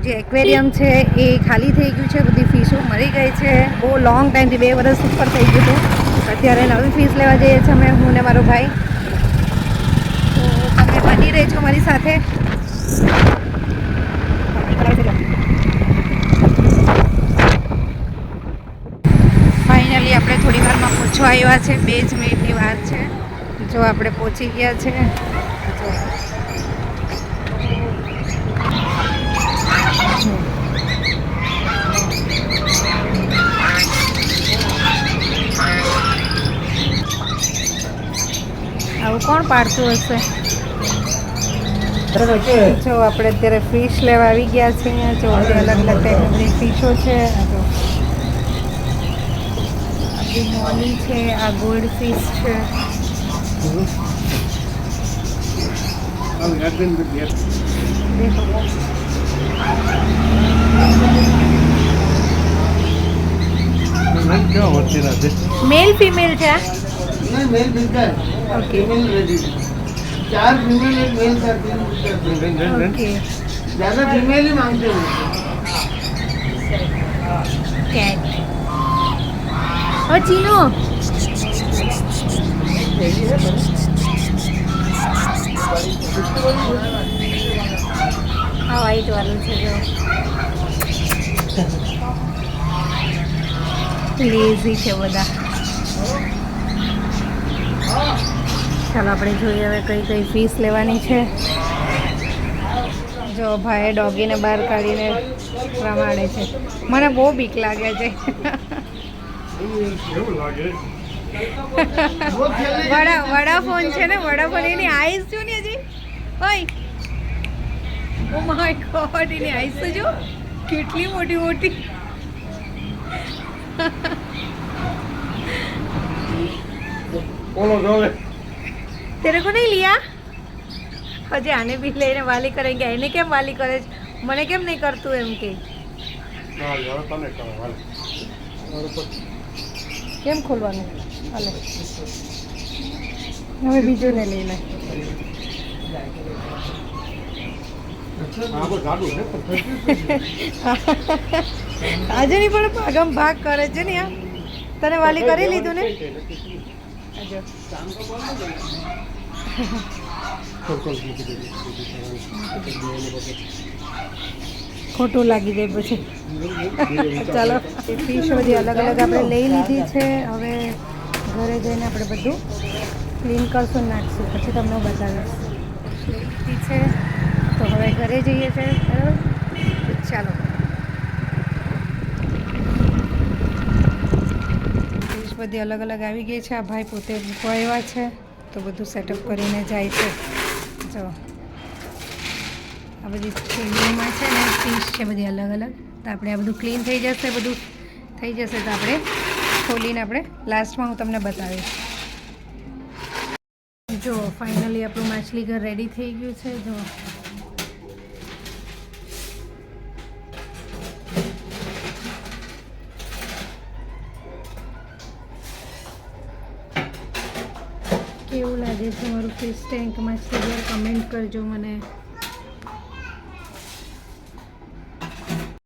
જે એક્વેરિયમ છે એ ખાલી થઈ ગયું છે, બધી ફિશો મરી ગઈ છે. બહુ લોંગ ટાઈમથી 2 વર્ષ ઉપર થઈ ગયું હતું. અત્યારે નવી ફિશ લેવા જઈએ છીએ અમે, હું ને મારો ભાઈ. તો તમે બની રહેજો મારી સાથે. ફાઇનલી આપણે થોડી વારમાં પહોંચવા આવ્યા છે. 2 જ મિનિટની વાર છે. જો આપણે પહોંચી ગયા છે. આવું કોણ પાડતું હશે? જો આપણે અત્યારે ફિશ લેવા આવી ગયા છે. અહીંયા જો અલગ અલગ ટાઈપની ફિશો છે. આ મોલી છે, આ ગોલ્ડ ફિશ છે. मेल फीमेल क्या? नहीं मेल मिलता है। Okay female ready. 4 female 1 male का 3 ओके ज्यादा फीमेल ही मांगते हैं। कैट और चीनो हाँ वाइट वालों से जो લેઝી છે બધા. ચાલો આપણે જોઈએ હવે કઈ કઈ ફીસ લેવાની છે. જો ભાઈ ડોગીને બહાર કાઢીને રમાડે છે. મને બહુ બીક લાગે છે. વડાફોન છે ને, વડાફોન એની આઈસ જો ને હજી ભાઈ. ઓ માય ગોડ, એની આઈસ તો જો કેટલી મોટી મોટી. तेरे को नहीं लिया? हजे आने भी लेने वाली करेंगे. એને કેમ વાલી કરે છે? મને કેમ નહીં કરતું એમ કે? કેમ ખોલવાનું? હાલે હવે બીજું ને લઈ લે. આજે નહીં પણ ભાગમ ભાગ કરે છે ને. તને વાલી કરી લીધું ને? ખોટું લાગી જાય પછી. ચાલો ફિશ બધી અલગ અલગ આપણે લઈ લીધી છે. હવે ઘરે જઈને આપણે બધું ક્લીન કરશું, નાખશું, પછી તમને બતાવીશ. લઈ લીધી છે તો હવે ઘરે જઈએ છીએ. બરાબર, ચાલો. ફિશ બધી અલગ અલગ આવી ગઈ છે. આ ભાઈ પોતે મૂકવા આવ્યા છે તો બધું સેટઅપ કરીને જાય છે. જો આ બધી ક્લીનિંગમાં છે ને ફિશ છે બધી અલગ અલગ. તો આપણે આ બધું ક્લીન થઈ જશે, બધું થઈ જશે તો આપણે ખોલીને આપણે લાસ્ટમાં હું તમને બતાવીશ. જો ફાઇનલી આપણું માછલી ઘર રેડી થઈ ગયું છે. જો કેવું લાગે છે મારું ફિશ ટેન્ક માછલી ઘર? કમેન્ટ કરજો મને.